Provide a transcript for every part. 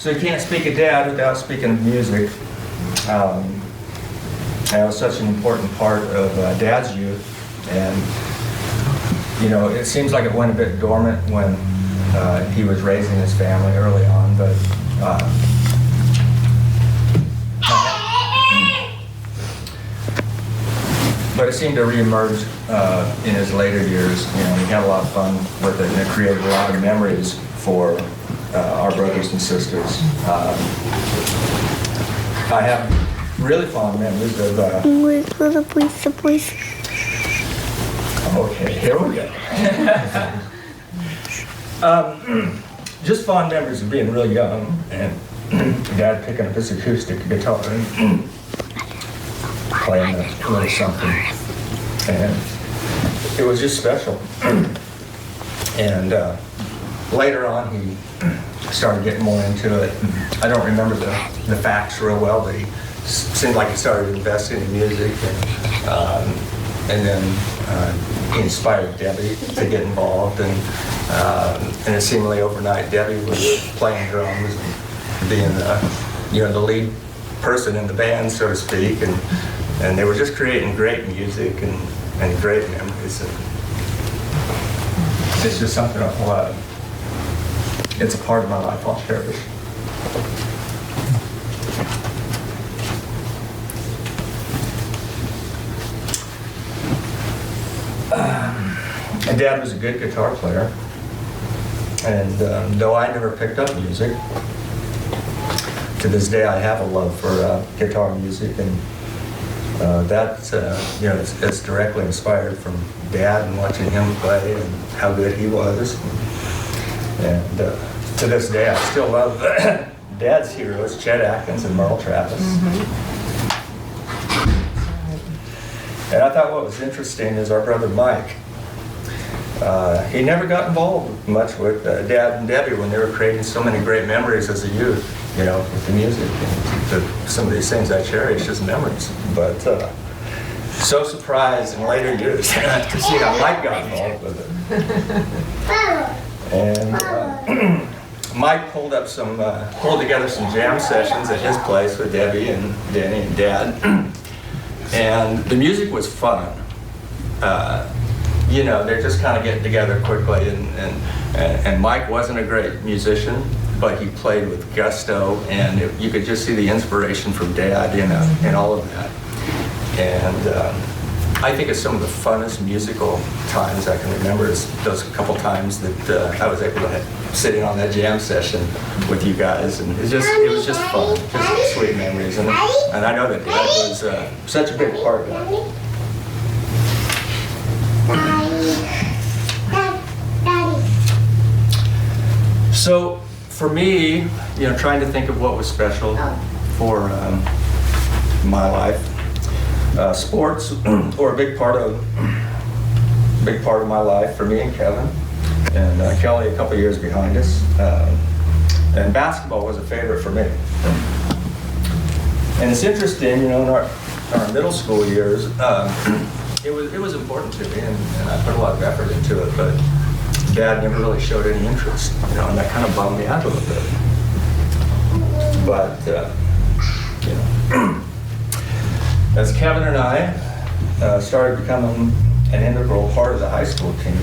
So you can't speak of Dad without speaking of music. That was such an important part of Dad's youth, and it seems like it went a bit dormant when he was raising his family early on, but it seemed to reemerge in his later years. He had a lot of fun with it, and it created a lot of memories for our brothers and sisters. I have really fond memories of... Where's the police? Okay, here we go. Just fond memories of being really young, and Dad picking up his acoustic guitar and playing a little something. And it was just special. And later on, he started getting more into it. I don't remember the facts real well, but he seemed like he started investing in music, and then he inspired Debbie to get involved, and it seemingly overnight Debbie was playing drums and being the lead person in the band, so to speak, and they were just creating great music and great memories. And it's just something it's a part of my life I'll cherish. And Dad was a good guitar player, and though I never picked up music, to this day I have a love for guitar music, and it's directly inspired from Dad and watching him play and how good he was. And to this day I still love Dad's heroes, Chet Atkins and Merle Travis. And I thought what was interesting is our brother Mike. He never got involved much with Dad and Debbie when they were creating so many great memories as a youth, with the music and some of these things I cherish as memories. But so surprised in later years to see how Mike got involved with it. And Mike pulled together some jam sessions at his place with Debbie and Danny and Dad. And the music was fun. They're just kind of getting together quickly, and Mike wasn't a great musician, but he played with gusto, and you could just see the inspiration from Dad, in all of that. And I think it's some of the funnest musical times I can remember is those couple times that I was able to sitting on that jam session with you guys, and it was just fun, just sweet memories, and I know that Dad was such a big part of that. So for me, trying to think of what was special for my life, sports were a big part of my life for me and Kevin, and Kelly a couple years behind us. And basketball was a favorite for me. And it's interesting, in our middle school years, it was important to me, and I put a lot of effort into it, but Dad never really showed any interest, and that kind of bummed me out a little bit. But, as Kevin and I started becoming an integral part of the high school team,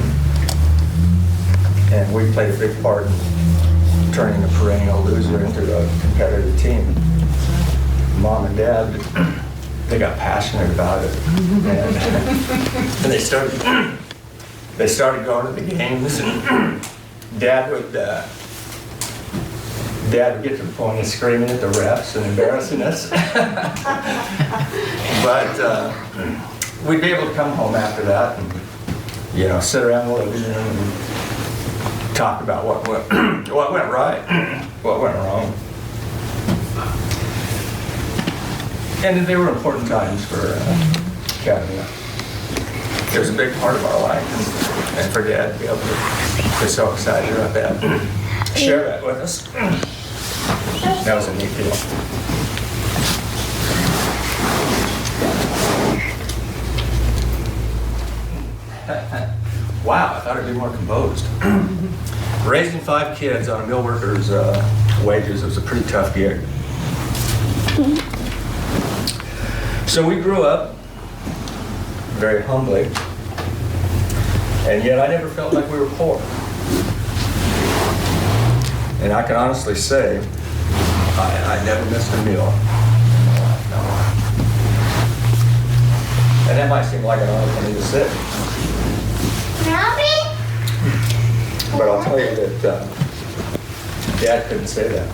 and we played a big part in turning a perennial loser into a competitive team. Mom and Dad, they got passionate about it, and they started going to the games, and Dad would get to the point of screaming at the refs and embarrassing us. But we'd be able to come home after that and sit around the living room and talk about what went right, what went wrong. And they were important times for Kevin and I. It was a big part of our life, and for Dad to be able to be so excited about that, share that with us, that was a neat deal. Wow, I thought it'd be more composed. Raising 5 kids on a mill worker's wages. It was a pretty tough gig. So we grew up very humbly, and yet I never felt like we were poor. And I can honestly say, I never missed a meal. No. And that might seem like an odd thing to say. But I'll tell you that Dad couldn't say that.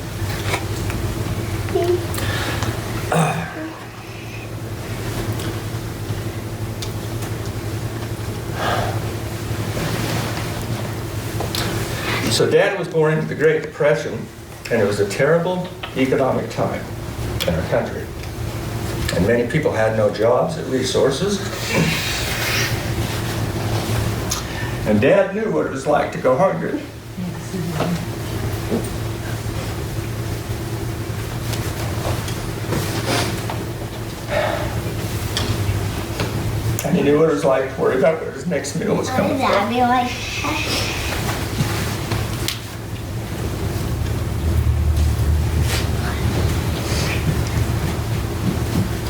So Dad was born into the Great Depression, and it was a terrible economic time in our country. And many people had no jobs or resources. And Dad knew what it was like to go hungry. And he knew what it was like to worry about where his next meal was coming from.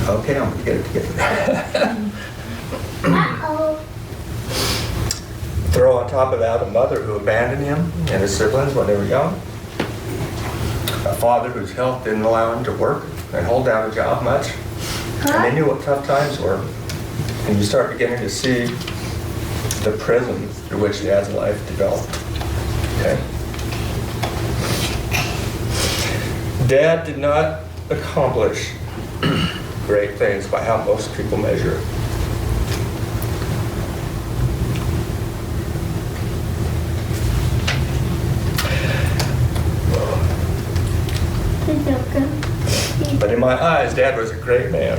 Okay, I'm gonna get it together. Throw on top of that a mother who abandoned him and his siblings when they were young. A father whose health didn't allow him to work and hold down a job much. And they knew what tough times were. And you start beginning to see the prism through which Dad's life developed. Okay? Dad did not accomplish great things by how most people measure. But in my eyes, Dad was a great man.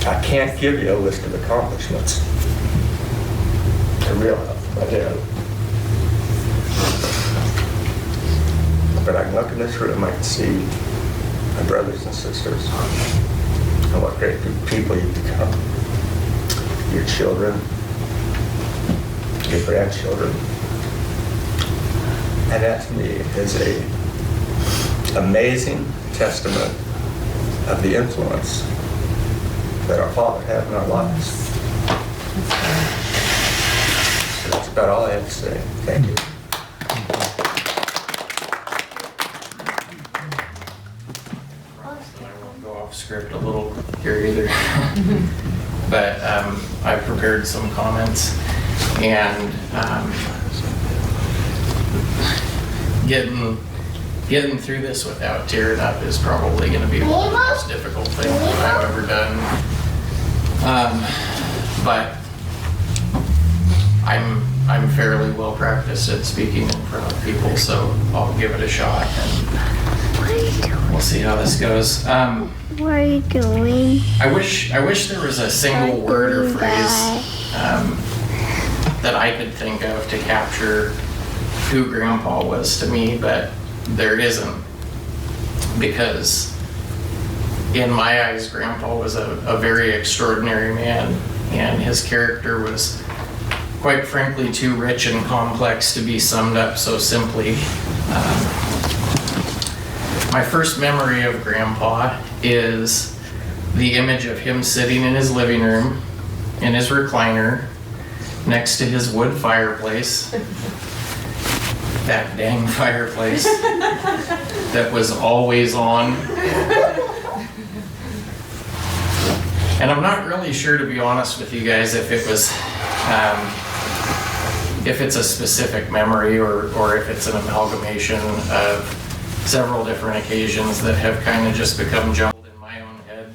I can't give you a list of accomplishments to real life, my dad. But I can look in this room, I can see my brothers and sisters, and what great people you've become. Your children, your grandchildren. And that to me is an amazing testament of the influence that our Father had in our lives. So that's about all I have to say. Thank you. Script a little here either, but I've prepared some comments, and getting through this without tearing up is probably going to be one of the most difficult things that I've ever done. But I'm fairly well practiced at speaking in front of people, so I'll give it a shot, and we'll see how this goes. What are you doing? I wish there was a single word or phrase that I could think of to capture who Grandpa was to me, but there isn't, because in my eyes, Grandpa was a very extraordinary man, and his character was, quite frankly, too rich and complex to be summed up so simply. My first memory of Grandpa is the image of him sitting in his living room, in his recliner, next to his wood fireplace. That dang fireplace that was always on. And I'm not really sure, to be honest with you guys, if it was, if it's a specific memory or if it's an amalgamation of several different occasions that have kind of just become jumbled in my own head.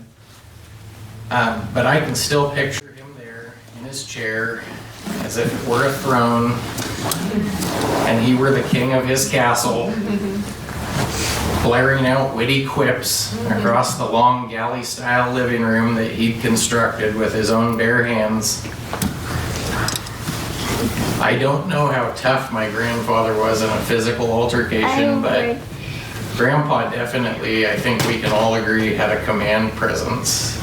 But I can still picture him there in his chair as if it were a throne and he were the king of his castle, blaring out witty quips across the long galley-style living room that he'd constructed with his own bare hands. I don't know how tough my grandfather was in a physical altercation, but Grandpa definitely, I think we can all agree, had a command presence.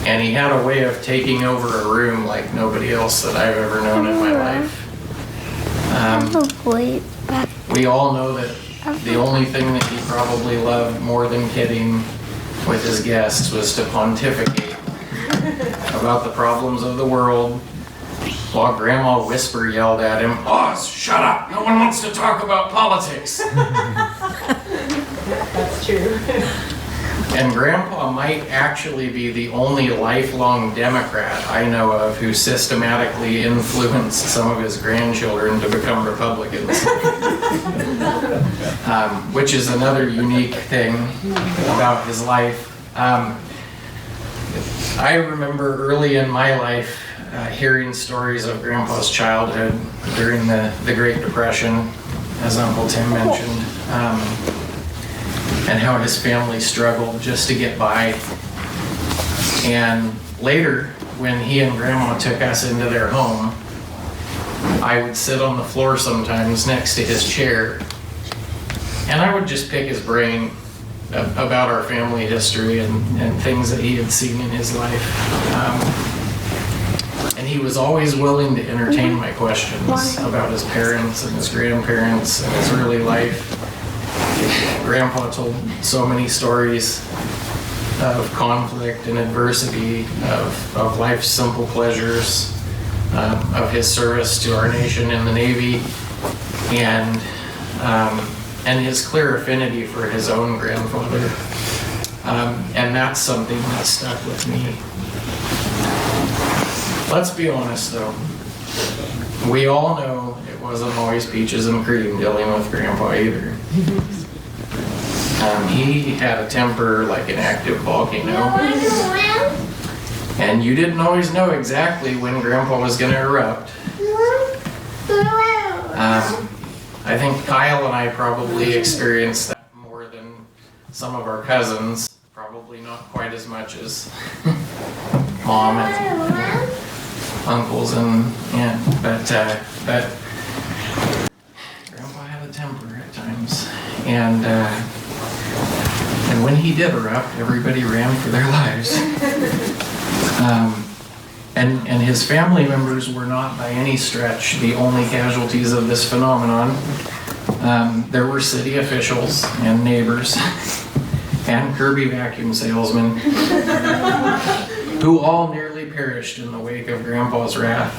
And he had a way of taking over a room like nobody else that I've ever known in my life. Probably. We all know that the only thing that he probably loved more than kidding with his guests was to pontificate about the problems of the world, while Grandma Whisper yelled at him, "Oz, shut up! No one wants to talk about politics." That's true. And Grandpa might actually be the only lifelong Democrat I know of who systematically influenced some of his grandchildren to become Republicans. Which is another unique thing about his life. I remember early in my life hearing stories of Grandpa's childhood during the Great Depression, as Uncle Tim mentioned. And how his family struggled just to get by. And later, when he and Grandma took us into their home, I would sit on the floor sometimes next to his chair, and I would just pick his brain about our family history and things that he had seen in his life. And he was always willing to entertain my questions about his parents and his grandparents and his early life. Grandpa told so many stories of conflict and adversity, of life's simple pleasures, of his service to our nation in the Navy, and his clear affinity for his own grandfather. And that's something that stuck with me. Let's be honest though, we all know it wasn't always peaches and cream dealing with Grandpa either. He had a temper like an active volcano. And you didn't always know exactly when Grandpa was going to erupt. I think Kyle and I probably experienced that more than some of our cousins. Probably not quite as much as Mom and uncles and aunt. But Grandpa had a temper at times. And when he did erupt, everybody ran for their lives. And his family members were not by any stretch the only casualties of this phenomenon. There were city officials and neighbors and Kirby vacuum salesmen who all nearly perished in the wake of Grandpa's wrath.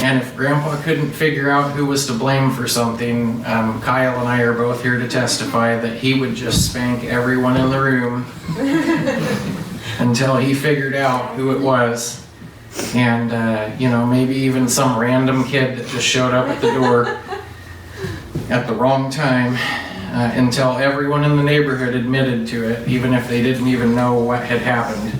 And if Grandpa couldn't figure out who was to blame for something, Kyle and I are both here to testify that he would just spank everyone in the room until he figured out who it was. And, maybe even some random kid that just showed up at the door at the wrong time, until everyone in the neighborhood admitted to it, even if they didn't even know what had happened.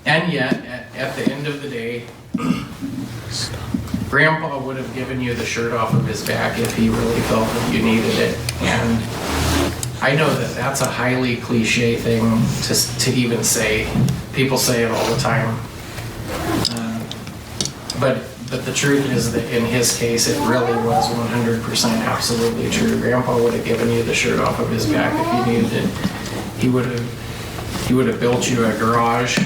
And yet, at the end of the day, Grandpa would have given you the shirt off of his back if he really felt that you needed it. And I know that that's a highly cliche thing to even say. People say it all the time. But the truth is that in his case, it really was 100% absolutely true. Grandpa would have given you the shirt off of his back if you needed it. He would have built you a garage,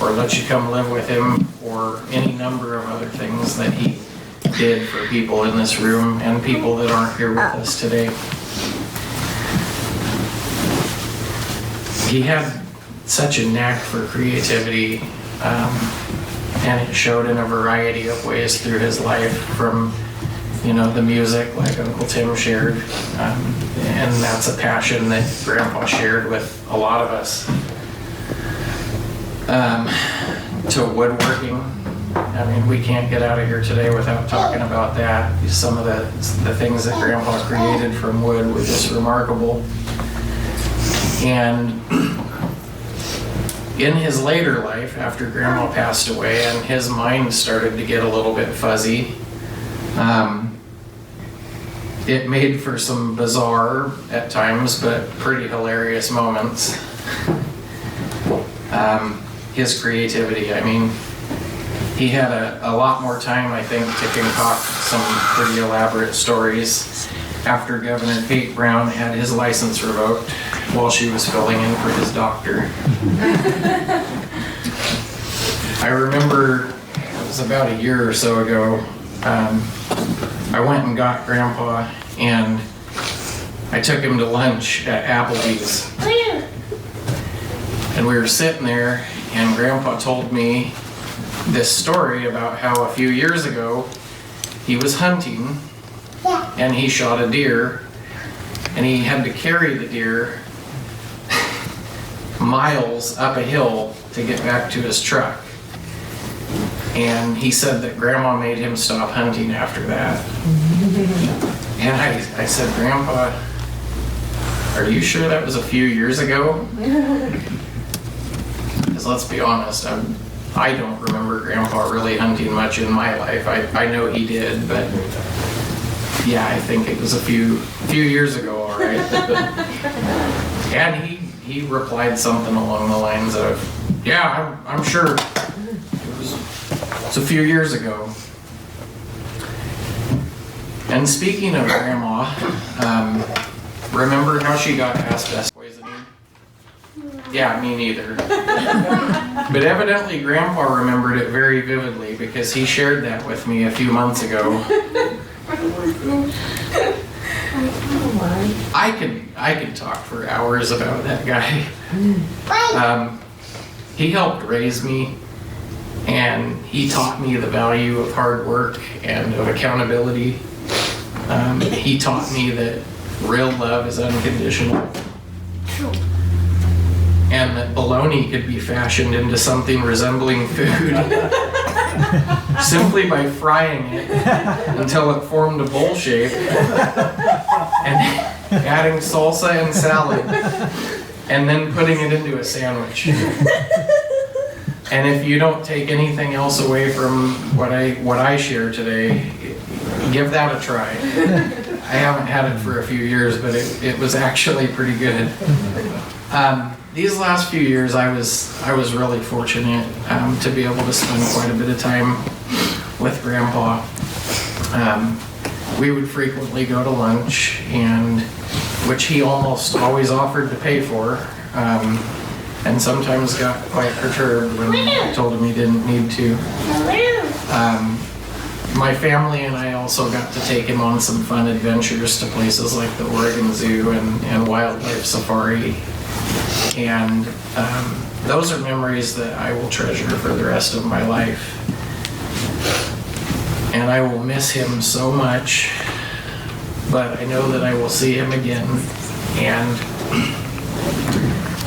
or let you come live with him, or any number of other things that he did for people in this room and people that aren't here with us today. He had such a knack for creativity, and it showed in a variety of ways through his life, from the music like Uncle Tim shared, and that's a passion that Grandpa shared with a lot of us, to woodworking. I mean, we can't get out of here today without talking about that. Some of the things that Grandpa created from wood were just remarkable. And in his later life, after Grandma passed away and his mind started to get a little bit fuzzy, it made for some bizarre, at times, but pretty hilarious moments. His creativity, I mean, he had a lot more time, I think, to concoct some pretty elaborate stories after Governor Kate Brown had his license revoked while she was filling in for his doctor. I remember was about a year or so ago. I went and got Grandpa, and I took him to lunch at Applebee's. And we were sitting there, and Grandpa told me this story about how a few years ago he was hunting, and he shot a deer, and he had to carry the deer miles up a hill to get back to his truck. And he said that Grandma made him stop hunting after that. And I said, Grandpa, are you sure that was a few years ago? Because let's be honest, I don't remember Grandpa really hunting much in my life. I know he did, but yeah, I think it was a few years ago, all right. And he replied something along the lines of, yeah, I'm sure it's a few years ago. And speaking of Grandma, remember how she got asbestos poisoning? Yeah, me neither. But evidently Grandpa remembered it very vividly because he shared that with me a few months ago. I could talk for hours about that guy. He helped raise me, and he taught me the value of hard work and of accountability. He taught me that real love is unconditional, and that bologna could be fashioned into something resembling food simply by frying it until it formed a bowl shape and adding salsa and salad and then putting it into a sandwich. And if you don't take anything else away from what I share today, give that a try. I haven't had it for a few years, but it was actually pretty good. These last few years, I was really fortunate to be able to spend quite a bit of time with Grandpa. We would frequently go to lunch, and which he almost always offered to pay for, and sometimes got quite perturbed when I told him he didn't need to. My family and I also got to take him on some fun adventures to places like the Oregon Zoo and Wildlife Safari. And those are memories that I will treasure for the rest of my life. And I will miss him so much, but I know that I will see him again. And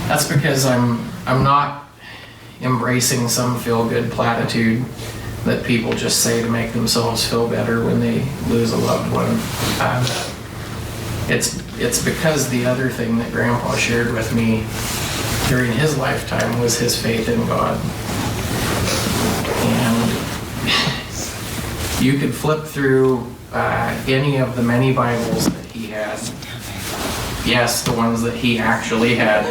that's because I'm not embracing some feel-good platitude that people just say to make themselves feel better when they lose a loved one. It's because the other thing that Grandpa shared with me during his lifetime was his faith in God. And you could flip through any of the many Bibles that he had. Yes, the ones that he actually had.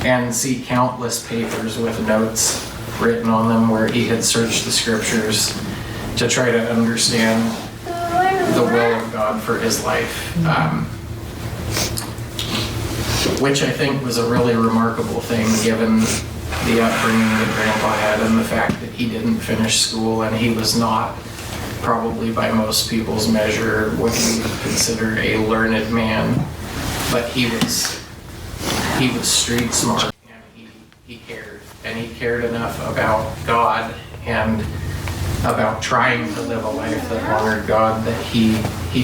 And see countless papers with notes written on them where he had searched the scriptures to try to understand the will of God for his life, which I think was a really remarkable thing given the upbringing that Grandpa had and the fact that he didn't finish school and he was not probably by most people's measure what we would consider a learned man, but he was street smart, and he cared, and he cared enough about God and about trying to live a life that honored God that he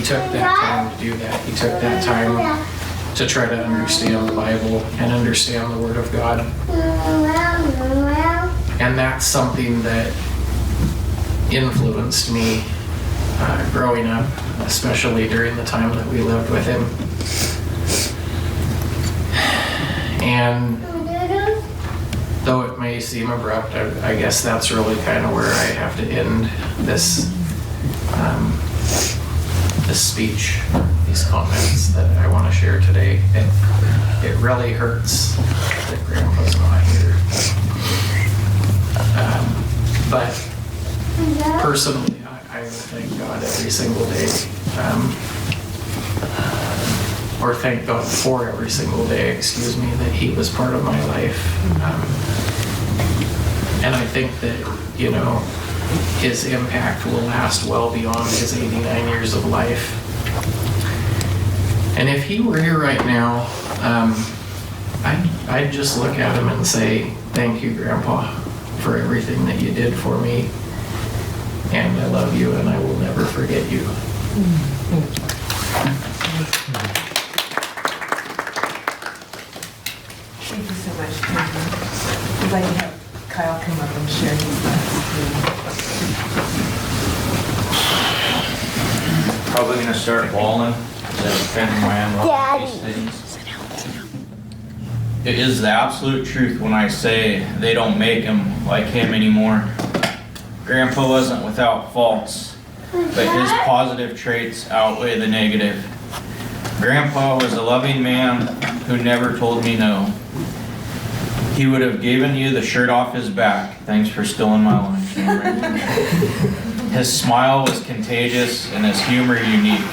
took that time to do that. He took that time to try to understand the Bible and understand the Word of God. And that's something that influenced me growing up, especially during the time that we lived with him. And though it may seem abrupt, I guess that's really kind of where I have to end this this speech, these comments that I want to share today. It really hurts that Grandpa's not here. But personally, I will thank God every single day. Or thank God for every single day, excuse me, that he was part of my life. And I think that, you know, his impact will last well beyond his 89 years of life. And if he were here right now, I'd just look at him and say, thank you, Grandpa, for everything that you did for me. And I love you, and I will never forget you. Thank you so much, Karen. I'd like to have Kyle come up and share his thoughts. Probably gonna start bawling as I defend my unloved things. It is the absolute truth when I say they don't make him like him anymore. Grandpa wasn't without faults, but his positive traits outweigh the negative. Grandpa was a loving man who never told me no. He would have given you the shirt off his back. Thanks for stealing my lunch, Cameron. His smile was contagious and his humor unique.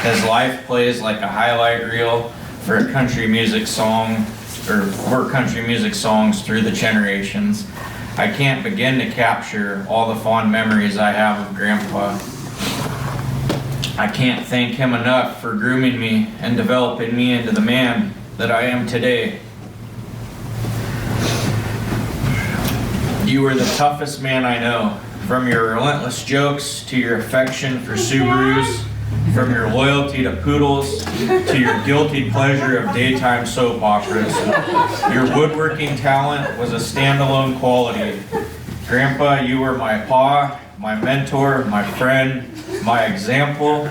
His life plays like a highlight reel for a country music song, or for country music songs through the generations. I can't begin to capture all the fond memories I have of Grandpa. I can't thank him enough for grooming me and developing me into the man that I am today. You were the toughest man I know, from your relentless jokes to your affection for Subarus, from your loyalty to poodles to your guilty pleasure of daytime soap operas. Your woodworking talent was a standalone quality. Grandpa, you were my pa, my mentor, my friend, my example,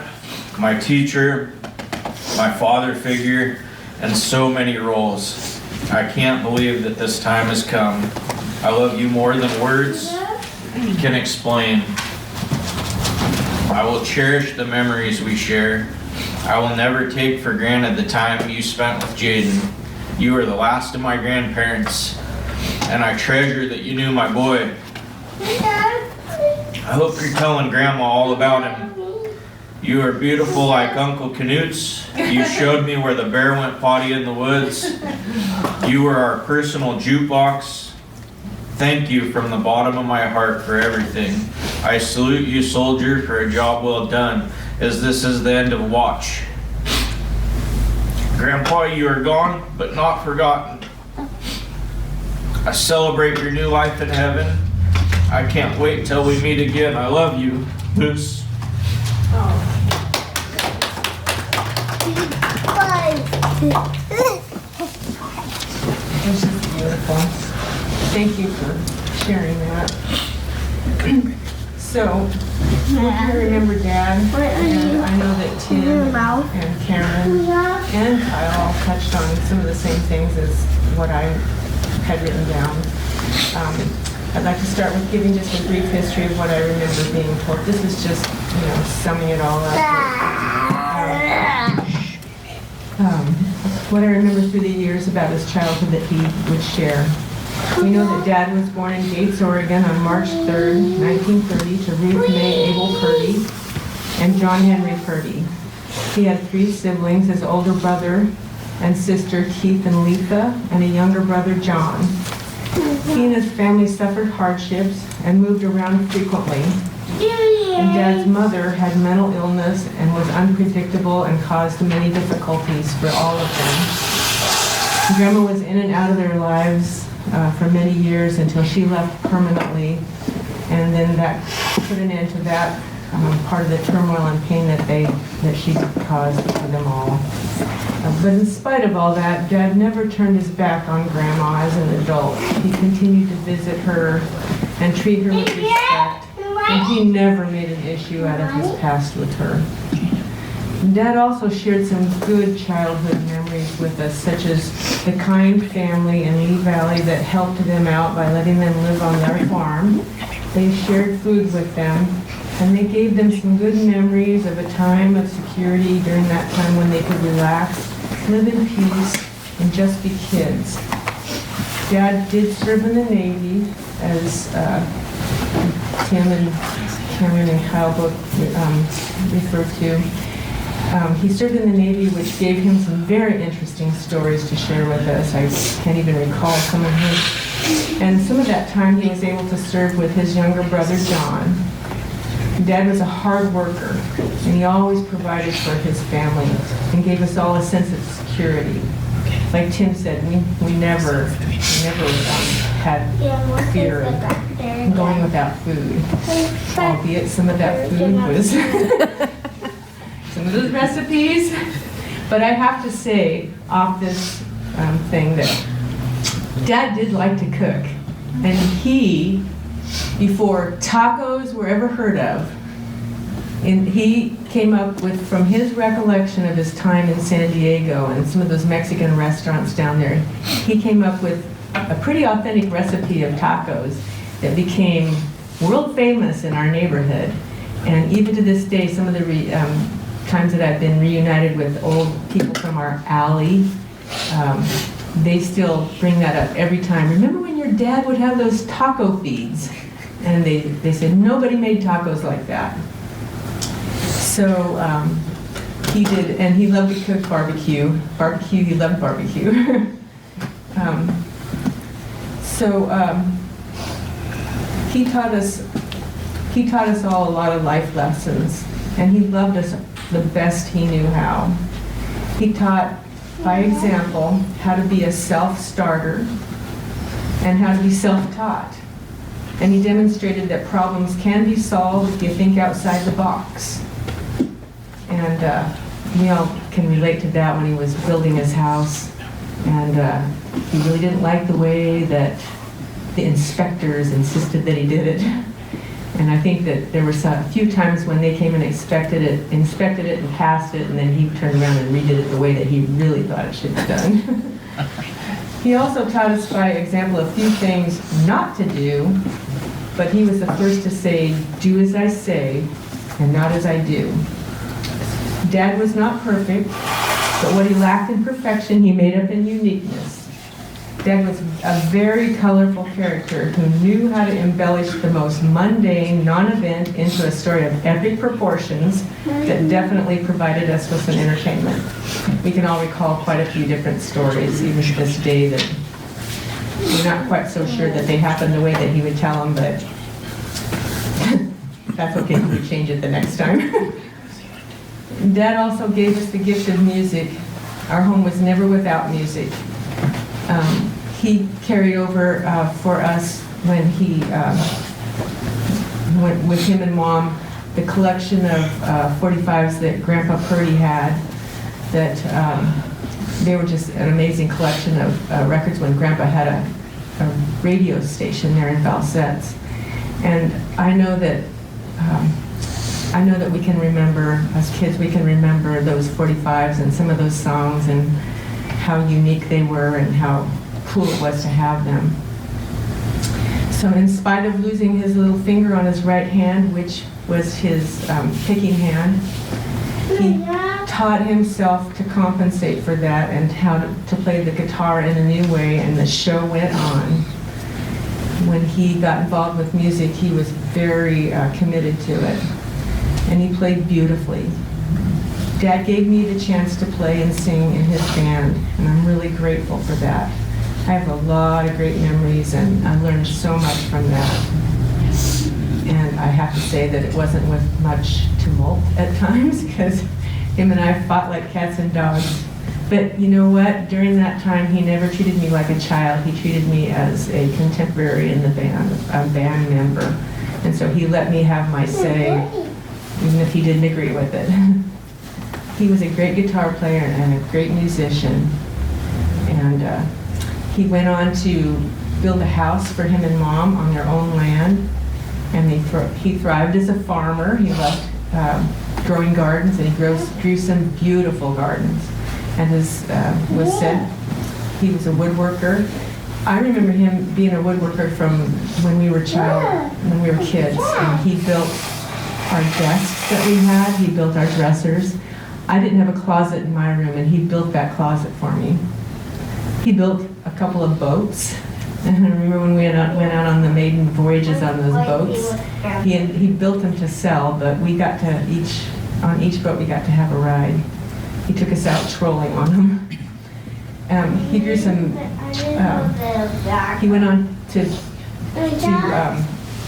my teacher, my father figure, and so many roles. I can't believe that this time has come. I love you more than words can explain. I will cherish the memories we share. I will never take for granted the time you spent with Jaden. You are the last of my grandparents, and I treasure that you knew my boy. I hope you're telling Grandma all about him. You are beautiful like Uncle Canute's. You showed me where the bear went potty in the woods. You were our personal jukebox. Thank you from the bottom of my heart for everything. I salute you, soldier, for a job well done, as this is the end of watch. Grandpa, you are gone, but not forgotten. I celebrate your new life in heaven. I can't wait till we meet again. I love you, Moose. This is beautiful. Thank you for sharing that. So, I remember Dad, and I know that Tim and Karen and Kyle all touched on some of the same things as what I had written down. I'd like to start with giving just a brief history of what I remember being told. This is just, summing it all up. What I remember through the years about his childhood that he would share. We know that Dad was born in Gates, Oregon on March 3rd, 1930 to Ruth May Abel Purdy and John Henry Purdy. He had 3 siblings, his older brother and sister Keith and Letha, and a younger brother John. He and his family suffered hardships and moved around frequently. And Dad's mother had mental illness and was unpredictable and caused many difficulties for all of them. Grandma was in and out of their lives for many years until she left permanently, and then that put an end to that part of the turmoil and pain that she caused for them all. But in spite of all that, Dad never turned his back on Grandma as an adult. He continued to visit her and treat her with respect, and he never made an issue out of his past with her. Dad also shared some good childhood memories with us, such as the kind family in Lee Valley that helped them out by letting them live on their farm. They shared food with them, and they gave them some good memories of a time of security during that time when they could relax, live in peace, and just be kids. Dad did serve in the Navy, as Tim and Cameron and Kyle both referred to. He served in the Navy, which gave him some very interesting stories to share with us. I can't even recall some of his And some of that time he was able to serve with his younger brother, John. Dad was a hard worker, and he always provided for his family and gave us all a sense of security. Like Tim said, we never had fear of going without food, albeit some of that food was some of those recipes. But I have to say, off this thing, that Dad did like to cook, and he, before tacos were ever heard of, and he came up with, from his recollection of his time in San Diego and some of those Mexican restaurants down there, he came up with a pretty authentic recipe of tacos that became world famous in our neighborhood. And even to this day, some of the times that I've been reunited with old people from our alley, they still bring that up every time. Remember when your dad would have those taco feeds? And they said nobody made tacos like that. So he did, and he loved to cook barbecue. He loved barbecue. He taught us all a lot of life lessons, and he loved us the best he knew how. He taught, by example, how to be a self-starter and how to be self-taught. And he demonstrated that problems can be solved if you think outside the box. And we all can relate to that when he was building his house. And he really didn't like the way that the inspectors insisted that he did it. And I think that there were a few times when they came and inspected it and passed it, and then he turned around and redid it the way that he really thought it should be done. He also taught us by example a few things not to do, but he was the first to say, "Do as I say and not as I do." Dad was not perfect, but what he lacked in perfection, he made up in uniqueness. Dad was a very colorful character who knew how to embellish the most mundane non-event into a story of epic proportions that definitely provided us with some entertainment. We can all recall quite a few different stories, even to this day, that we're not quite so sure that they happened the way that he would tell them, but that's okay, we can change it the next time. Dad also gave us the gift of music. Our home was never without music. He carried over for us when he went with him and Mom the collection of 45s that Grandpa Purdy had. That they were just an amazing collection of records when Grandpa had a radio station there in Valsette's. And I know that we can remember, as kids, we can remember those 45s and some of those songs and how unique they were and how cool it was to have them. So in spite of losing his little finger on his right hand, which was his picking hand, he taught himself to compensate for that and how to play the guitar in a new way, and the show went on. When he got involved with music, he was very committed to it, and he played beautifully. Dad gave me the chance to play and sing in his band, and I'm really grateful for that. I have a lot of great memories, and I learned so much from that. And I have to say that it wasn't with much tumult at times, because him and I fought like cats and dogs. But you know what? During that time, he never treated me like a child. He treated me as a contemporary in the band, a band member. And so he let me have my say, even if he didn't agree with it. He was a great guitar player and a great musician. And he went on to build a house for him and Mom on their own land. And he thrived as a farmer. He loved growing gardens, and he grew some beautiful gardens. And as was said, he was a woodworker. I remember him being a woodworker from when we were kids. And he built our desks that we had. He built our dressers. I didn't have a closet in my room, and he built that closet for me. He built a couple of boats. And I remember when we went out on the maiden voyages on those boats, he built them to sell, but we got to on each boat we got to have a ride. He took us out trolling on them. He grew some, he went on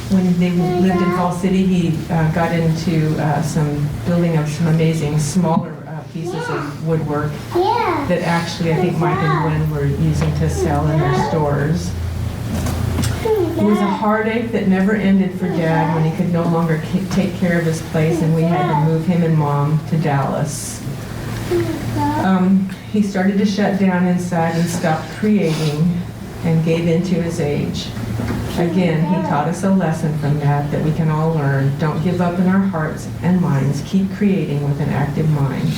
when they lived in Fall City, he got into some building of some amazing smaller pieces of woodwork that actually I think Mike and Gwen were using to sell in their stores. It was a heartache that never ended for Dad when he could no longer take care of his place and we had to move him and Mom to Dallas. He started to shut down inside and stopped creating and gave in to his age. Again, he taught us a lesson from that we can all learn. Don't give up in our hearts and minds. Keep creating with an active mind.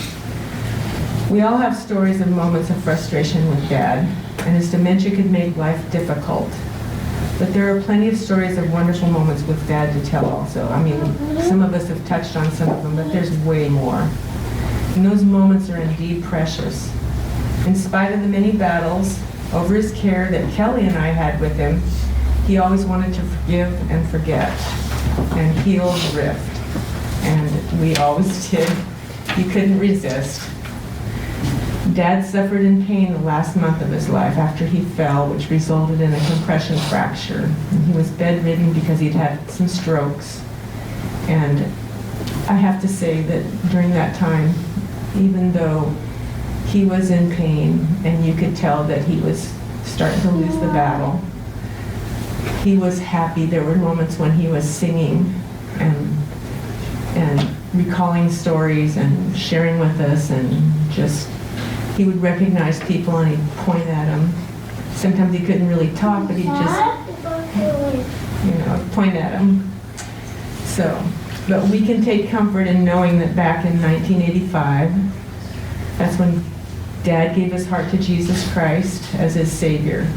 We all have stories of moments of frustration with Dad, and his dementia could make life difficult. But there are plenty of stories of wonderful moments with Dad to tell also. I mean, some of us have touched on some of them, but there's way more. And those moments are indeed precious. In spite of the many battles over his care that Kelly and I had with him, he always wanted to forgive and forget and heal the rift. And we always did. You couldn't resist. Dad suffered in pain the last month of his life after he fell, which resulted in a compression fracture. And he was bedridden because he'd had some strokes. And I have to say that during that time, even though he was in pain and you could tell that he was starting to lose the battle, he was happy. There were moments when he was singing and recalling stories and sharing with us, and just, he would recognize people and he'd point at them. Sometimes he couldn't really talk, but he'd just, point at them. So, but we can take comfort in knowing that back in 1985, that's when Dad gave his heart to Jesus Christ as his Savior.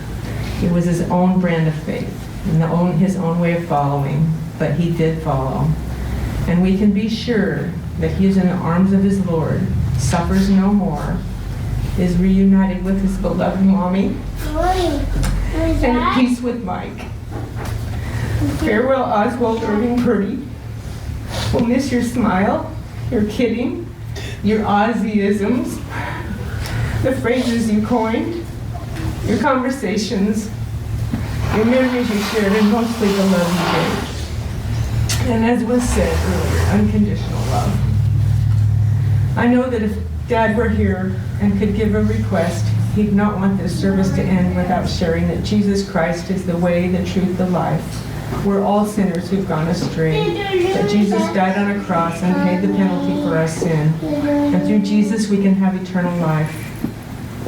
It was his own brand of faith and his own way of following, but he did follow. And we can be sure that he is in the arms of his Lord, suffers no more, is reunited with his beloved Mommy, and at peace with Mike. Farewell, Oswald Irving Purdy. We'll miss your smile, your kidding, your Ozzyisms, the phrases you coined, your conversations, your memories you shared, and mostly the love you gave. And as was said earlier, unconditional love. I know that if Dad were here and could give a request, he'd not want this service to end without sharing that Jesus Christ is the way, the truth, the life. We're all sinners who've gone astray, that Jesus died on a cross and paid the penalty for our sin. And through Jesus we can have eternal life.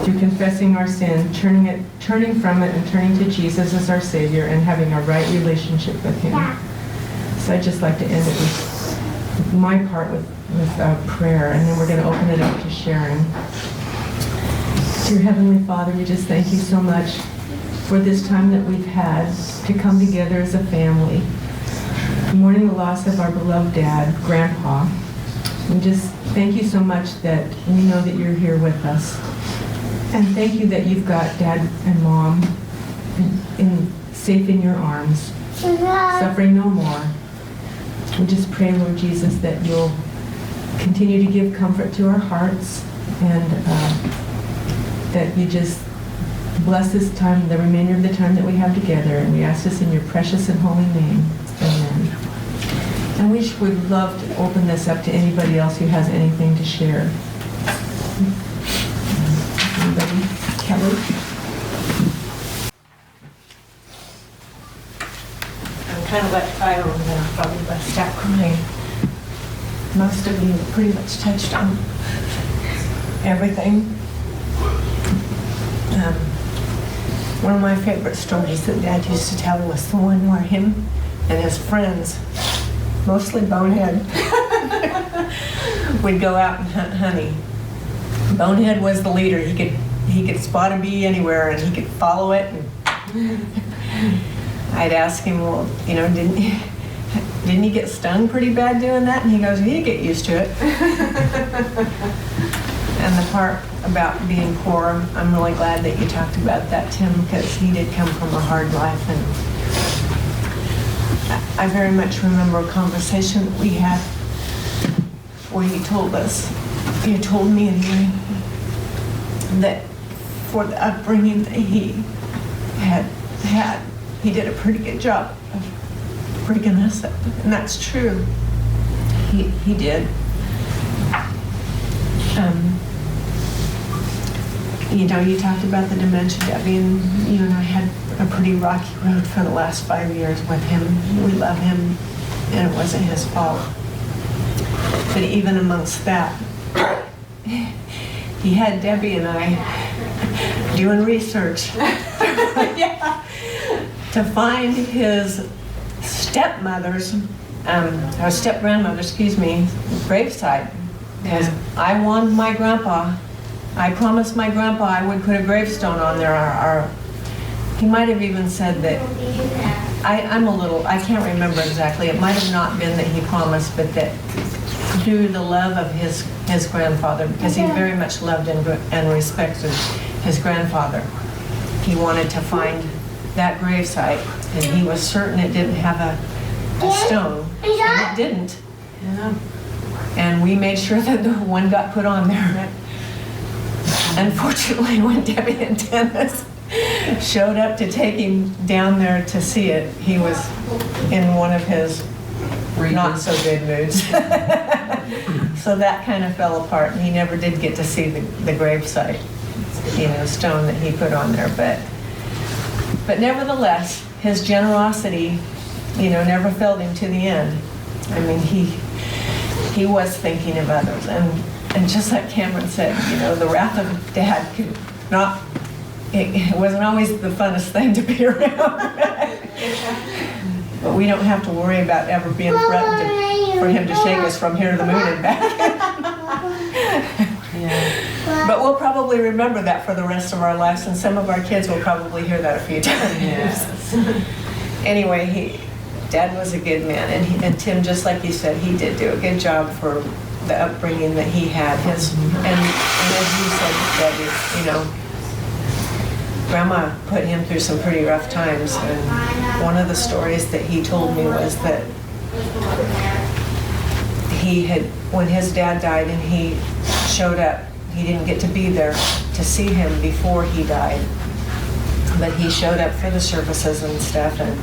Through confessing our sin, turning from it and turning to Jesus as our Savior and having a right relationship with Him. So I'd just like to end it with my part with prayer, and then we're going to open it up to sharing. Dear Heavenly Father, we just thank you so much for this time that we've had to come together as a family, mourning the loss of our beloved Dad, Grandpa. We just thank you so much that we know that you're here with us. And thank you that you've got Dad and Mom safe in your arms, suffering no more. We just pray, Lord Jesus, that you'll continue to give comfort to our hearts, and that you just bless this time, the remainder of the time that we have together, and we ask this in your precious and holy name. Amen. And we would love to open this up to anybody else who has anything to share. Anybody? Kelly? I'm kind of like Kyle, and then I'll probably bust out crying. Most of you pretty much touched on everything. One of my favorite stories that Dad used to tell was the one where him and his friends, mostly Bonehead, would go out and hunt honey. Bonehead was the leader. He could spot a bee anywhere and he could follow it. And I'd ask him, well, didn't he get stung pretty bad doing that? And he goes, he'd get used to it. And the part about being poor, I'm really glad that you talked about that, Tim, because he did come from a hard life. And I very much remember a conversation that we had where you told me anyway, that for the upbringing that he had, he did a pretty good job of breaking us up, and that's true. He did. You know, you talked about the dementia, Debbie, and you and I had a pretty rocky road for the last 5 years with him. We love him, and it wasn't his fault. But even amongst that, he had Debbie and I doing research to find his stepmother's, or step-grandmother's, excuse me, gravesite. Because I warned my grandpa, I promised my grandpa I would put a gravestone on there. He might have even said that, I can't remember exactly, it might have not been that he promised, but that through the love of his grandfather, because he very much loved and respected his grandfather, he wanted to find that gravesite, and he was certain it didn't have a stone, and it didn't. And we made sure that the one got put on there. Unfortunately, when Debbie and Dennis showed up to take him down there to see it, he was in one of his not so good moods. So that kind of fell apart, and he never did get to see the gravesite, stone that he put on there. But nevertheless, his generosity, never failed him to the end. I mean, he was thinking of others, and just like Cameron said, the wrath of Dad could not. It wasn't always the funnest thing to be around. But we don't have to worry about ever being threatened for him to shake us from here to the moon and back. But we'll probably remember that for the rest of our lives, and some of our kids will probably hear that a few times. Anyway, Dad was a good man, and Tim, just like you said, he did do a good job for the upbringing that he had. And as you said, Debbie, Grandma put him through some pretty rough times, and one of the stories that he told me was that when his dad died and he showed up, he didn't get to be there to see him before he died, but he showed up for the services and stuff and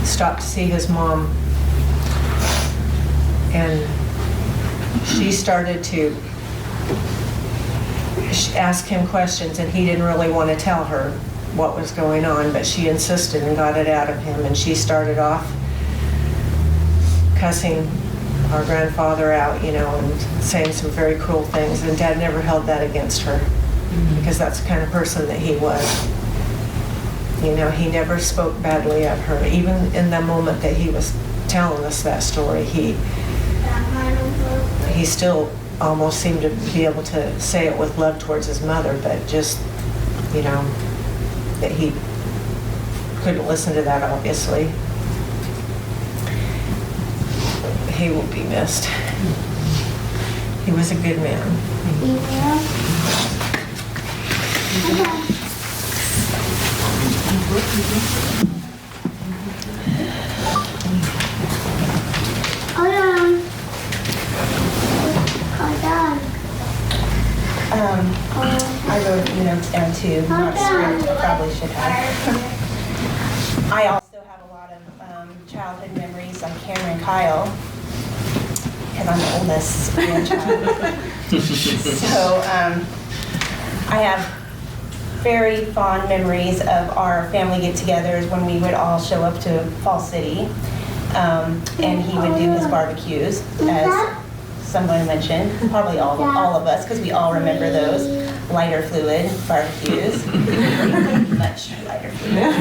stopped to see his mom, and she started to ask him questions, and he didn't really want to tell her what was going on, but she insisted and got it out of him, and she started off cussing our grandfather out, and saying some very cruel things, and Dad never held that against her, because that's the kind of person that he was. He never spoke badly of her. Even in the moment that he was telling us that story, he still almost seemed to be able to say it with love towards his mother, but just, that he couldn't listen to that, obviously. He will be missed. He was a good man. I wrote notes down too, not script, probably should have. I also have a lot of childhood memories like Cameron and Kyle, because I'm the oldest grandchild. So I have very fond memories of our family get-togethers when we would all show up to Fall City, and he would do his barbecues, as someone mentioned, probably all of us, because we all remember those lighter fluid barbecues. Much lighter fluid.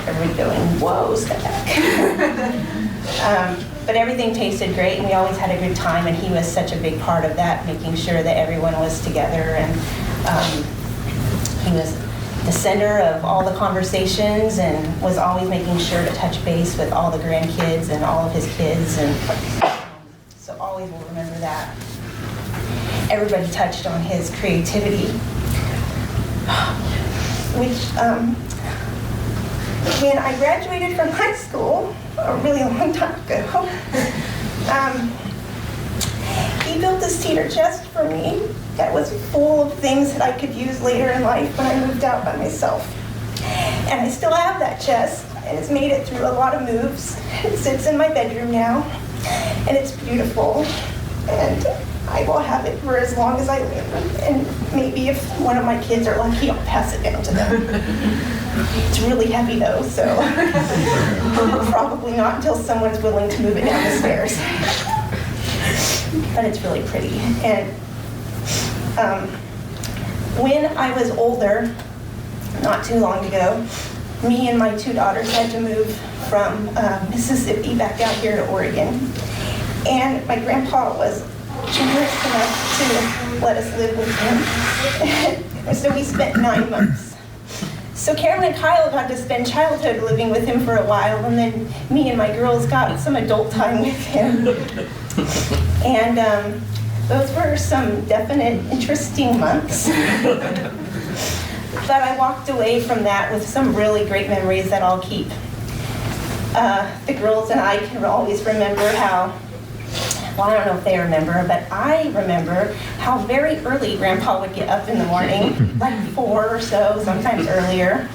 Everybody going, whoa, step back. But everything tasted great, and we always had a good time, and he was such a big part of that, making sure that everyone was together, and he was the center of all the conversations and was always making sure to touch base with all the grandkids and all of his kids, and so always will remember that. Everybody touched on his creativity, which when I graduated from high school, a really long time ago, he built this teeter chest for me that was full of things that I could use later in life when I moved out by myself. And I still have that chest, and it's made it through a lot of moves. It sits in my bedroom now, and it's beautiful. And I will have it for as long as I live. And maybe if one of my kids are lucky, I'll pass it down to them. It's really heavy though, so probably not until someone's willing to move it down the stairs. But it's really pretty. And when I was older, not too long ago, me and my 2 daughters had to move from Mississippi back down here to Oregon. And my grandpa was generous enough to let us live with him. And so we spent 9 months. So Carolyn and Kyle got to spend childhood living with him for a while, and then me and my girls got some adult time with him. And those were some definite interesting months. But I walked away from that with some really great memories that I'll keep. The girls and I can always remember how, well, I don't know if they remember, but I remember how very early Grandpa would get up in the morning, like 4 or so, sometimes earlier.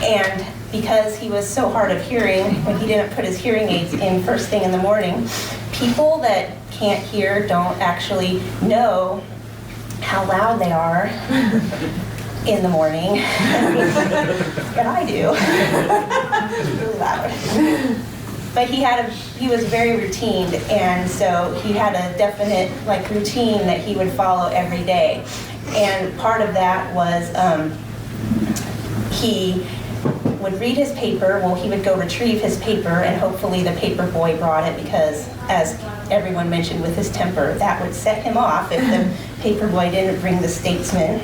And because he was so hard of hearing, when he didn't put his hearing aids in first thing in the morning, people that can't hear don't actually know how loud they are in the morning. But I do. It's really loud. But he was very routine, and so he had a definite routine that he would follow every day. And part of that was he would read his paper. Well, he would go retrieve his paper, and hopefully the paper boy brought it, because as everyone mentioned with his temper, that would set him off if the paper boy didn't bring the Statesman.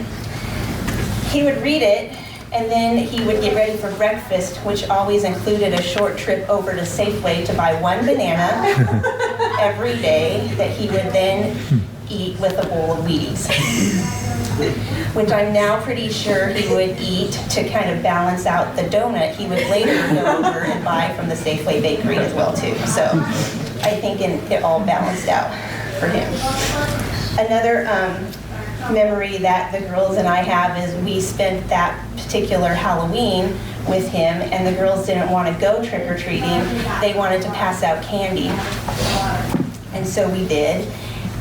He would read it, and then he would get ready for breakfast, which always included a short trip over to Safeway to buy 1 banana every day that he would then eat with a bowl of Wheaties, which I'm now pretty sure he would eat to kind of balance out the donut he would later go over and buy from the Safeway bakery as well too. So I think it all balanced out for him. Another memory that the girls and I have is we spent that particular Halloween with him, and the girls didn't want to go trick-or-treating. They wanted to pass out candy. And so we did.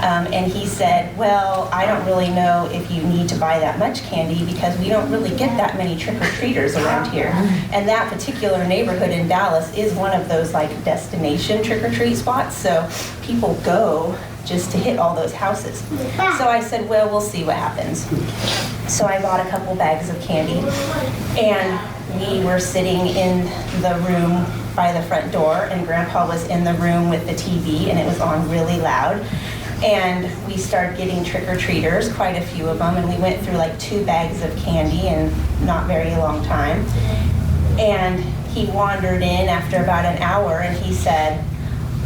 And he said, well, I don't really know if you need to buy that much candy because we don't really get that many trick-or-treaters around here. And that particular neighborhood in Dallas is one of those destination trick-or-treat spots. So people go just to hit all those houses. So I said, well, we'll see what happens. So I bought a couple bags of candy, and we were sitting in the room by the front door, and Grandpa was in the room with the TV, and it was on really loud. And we started getting trick-or-treaters, quite a few of them, and we went through 2 bags of candy in not very long time. And he wandered in after about an hour, and he said,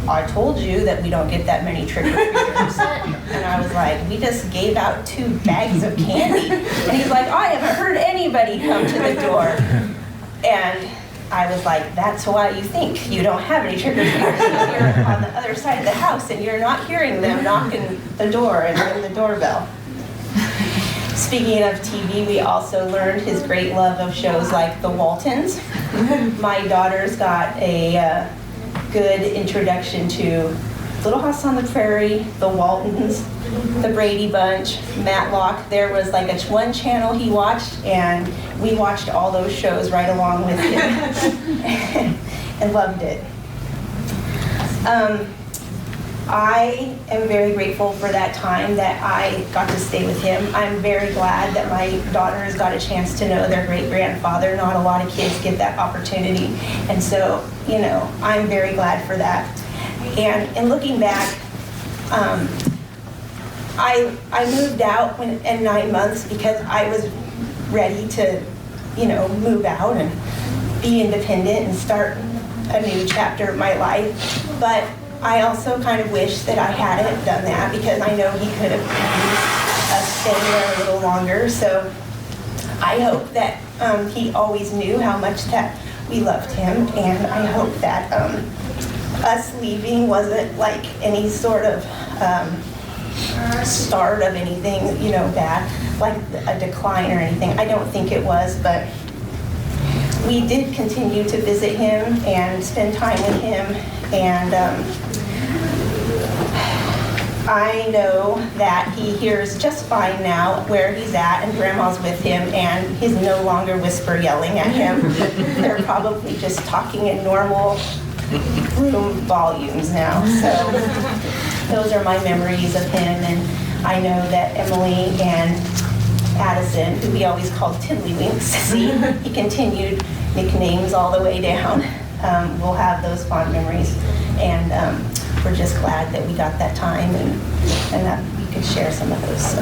I told you that we don't get that many trick-or-treaters. And I was like, we just gave out 2 bags of candy. And he's like, I haven't heard anybody come to the door. And I was like, that's why you think you don't have any trick-or-treaters, because you're on the other side of the house and you're not hearing them knocking the door and ring the doorbell. Speaking of TV, we also learned his great love of shows like The Waltons. My daughters got a good introduction to Little House on the Prairie, The Waltons, The Brady Bunch, Matlock. There was one channel he watched, and we watched all those shows right along with him and loved it. I am very grateful for that time that I got to stay with him. I'm very glad that my daughters got a chance to know their great-grandfather. Not a lot of kids get that opportunity. And so, I'm very glad for that. And in looking back, I moved out in 9 months because I was ready to, move out and be independent and start a new chapter of my life. But I also kind of wish that I hadn't done that, because I know he could have used us staying there a little longer. So I hope that he always knew how much that we loved him, and I hope that us leaving wasn't like any sort of start of anything, you know, bad, like a decline or anything. I don't think it was, but we did continue to visit him and spend time with him, and I know that he hears just fine now where he's at, and Grandma's with him, and he's no longer whisper yelling at him. They're probably just talking in normal room volumes now. So those are my memories of him, and I know that Emily and Addison, who we always called Tiddlywinks, see, he continued nicknames all the way down. We'll have those fond memories, and we're just glad that we got that time and that we could share some of those.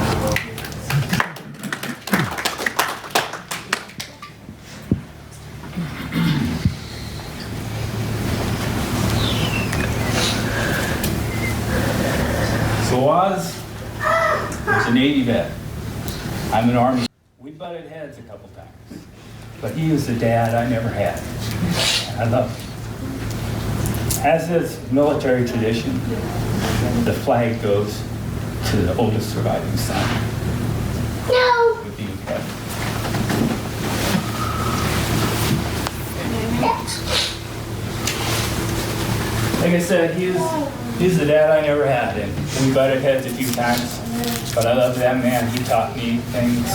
So Oz was a Navy vet. I'm an Army. We butted heads a couple times, but he was the dad I never had. I loved him. As is military tradition, the flag goes to the oldest surviving son. No. With you, Kevin. Like I said, he's the dad I never had, and we butted heads a few times, but I love that man. He taught me things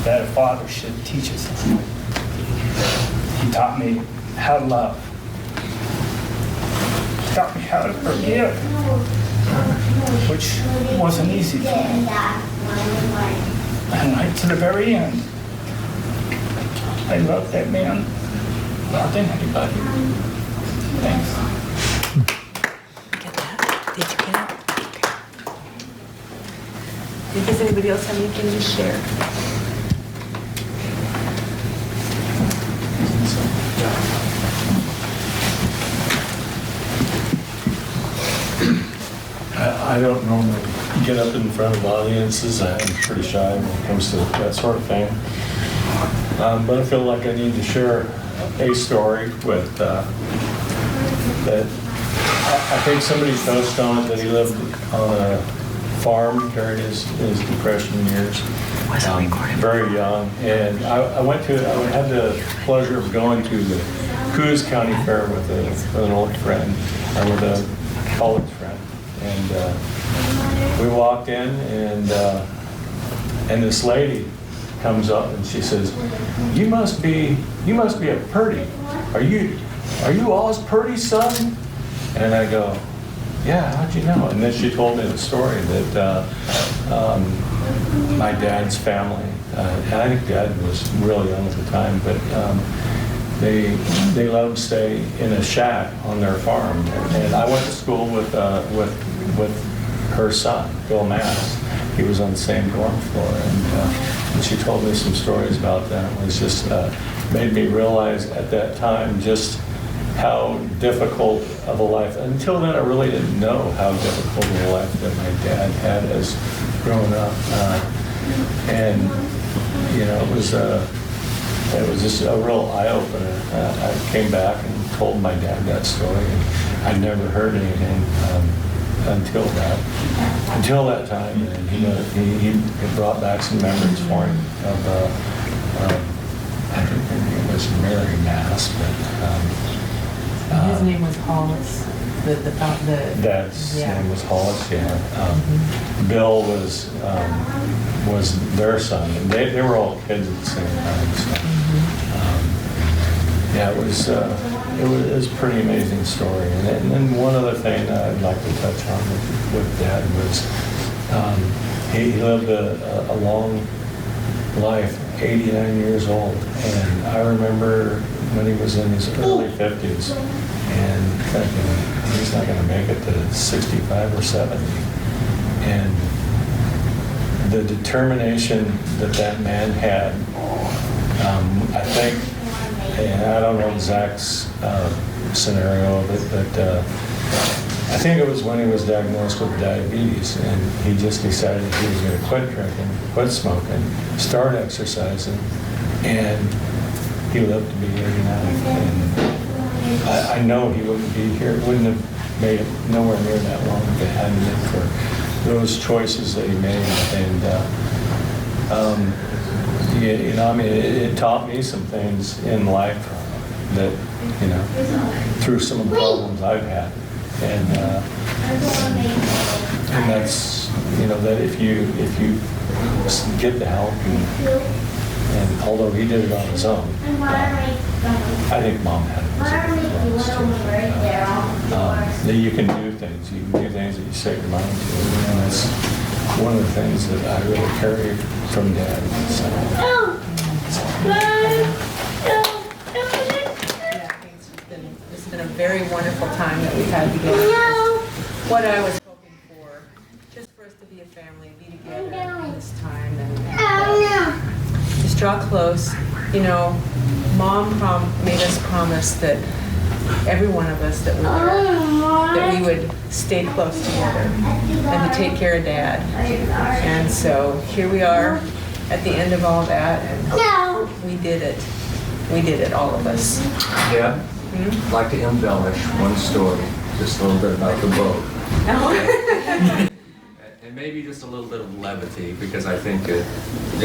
that a father should teach us. He taught me how to love. He taught me how to forgive, which wasn't easy for me. And right to the very end, I loved that man more than anybody. Thanks. Did you get it? Does anybody else have anything to share? I don't normally get up in front of audiences. I'm pretty shy when it comes to that sort of thing. But I feel like I need to share a story with that. I think somebody touched on it, that he lived on a farm during his depression years. Very young. And I had the pleasure of going to the Coos County Fair with an old friend, or with a college friend. And we walked in, and this lady comes up and she says, you must be a Purdy. Are you Oz Purdy's son? And I go, yeah, how'd you know? And then she told me the story that my dad's family, and I think Dad was really young at the time, but they loved to stay in a shack on their farm. And I went to school with her son, Bill Mass. He was on the same dorm floor, and she told me some stories about that. It was just made me realize at that time just how difficult of a life. Until then, I really didn't know how difficult of a life that my dad had as growing up. And you know, it was just a real eye-opener. I came back and told my dad that story, and I'd never heard anything until that time. And he brought back some memories for him of I think her name was Mary Mass, but His name was Hollis. Dad's name was Hollis. Yeah. Bill was their son, and they were all kids at the same time. So, yeah, it was a pretty amazing story. And then one other thing that I'd like to touch on with Dad was he lived a long life, 89 years old, and I remember when he was in his early 50s and thinking he's not going to make it to 65 or 70. And the determination that man had, I think, and I don't know Zach's scenario of it, but I think it was when he was diagnosed with diabetes, and he just decided he was going to quit drinking, quit smoking, start exercising, and he lived to be 89. And I know he wouldn't be here, wouldn't have made it nowhere near that long if it hadn't been for those choices that he made. And, you know, I mean, it taught me some things in life that, you know, through some of the problems I've had. And that's, you know, that if you get the help, and although he did it on his own, I think Mom had it that you can do things. You can do things that you set your mind to. And that's one of the things that I really carry from Dad. So. It's been a very wonderful time that we've had together. What I was hoping for, just for us to be a family, be together in this time, and just draw close. You know, Mom made us promise that every one of us that we would stay close together and to take care of Dad. And so here we are at the end of all that, and we did it. We did it, all of us. Yeah. I'd like to embellish one story, just a little bit about the boat. And maybe just a little bit of levity, because I think it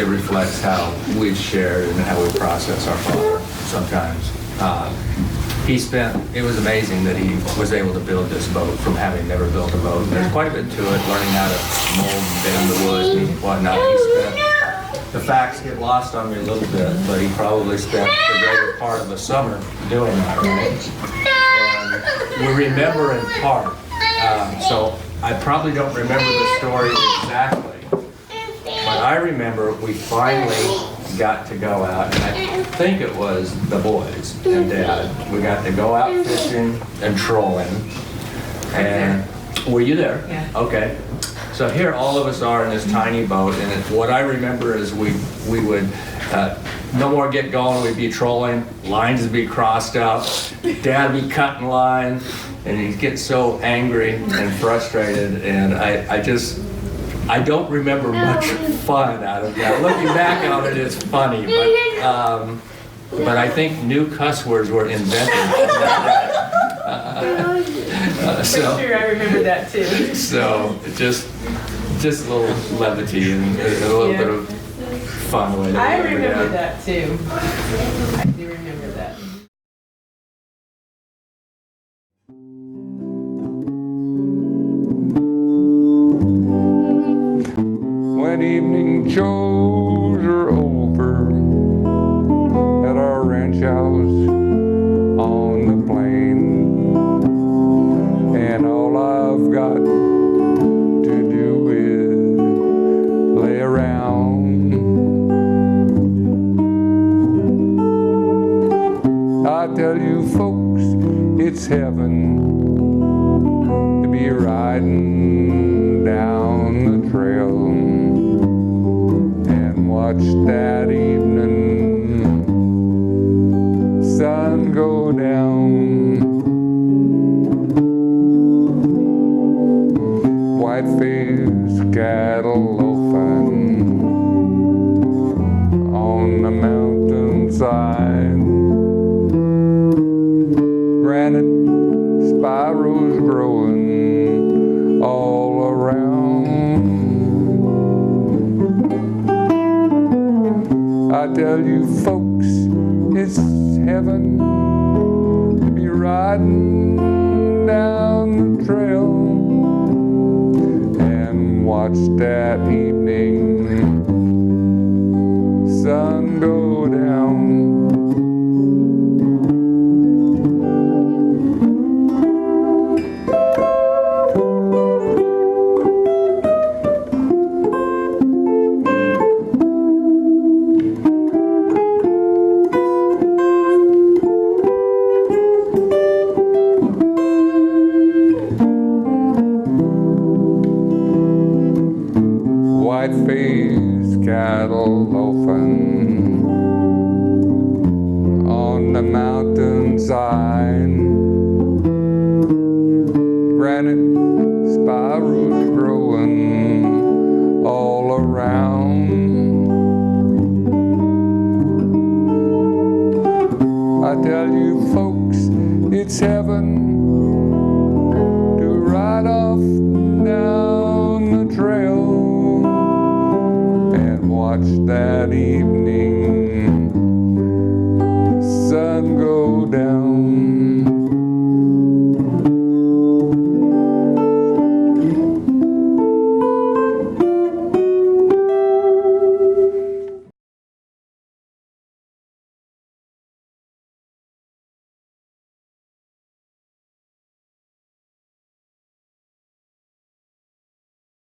reflects how we've shared and how we process our father sometimes. It was amazing that he was able to build this boat from having never built a boat. And there's quite a bit to it, learning how to mold and bend the wood and whatnot. The facts get lost on me a little bit, but he probably spent the greater part of the summer doing that, right? And we remember in part, so I probably don't remember the story exactly, but I remember we finally got to go out, and I think it was the boys and Dad. We got to go out fishing and trolling. And were you there? Yeah. Okay. So here all of us are in this tiny boat, and what I remember is we would no more get going, we'd be trolling, lines would be crossed out, Dad would be cutting line, and he'd get so angry and frustrated, and I don't remember much fun out of that. Looking back on it, it's funny, but I think new cuss words were invented. Sure, I remember that too. So just a little levity and a little bit of fun with it. I remember that too. I do remember that. When evening chores are over at our ranch house on the plain, and all I've got to do is lay around. I tell you folks, it's heaven to be riding down the trail and watch that evening sun go down. White-faced cattle loafing on the mountainside. Granite spirals growing all around. I tell you folks, it's heaven to be riding down the trail and watch that evening sun go down. White-faced cattle loafing on the mountainside. Granite spirals growing all around. I tell you folks, it's heaven to ride off down the trail watched that evening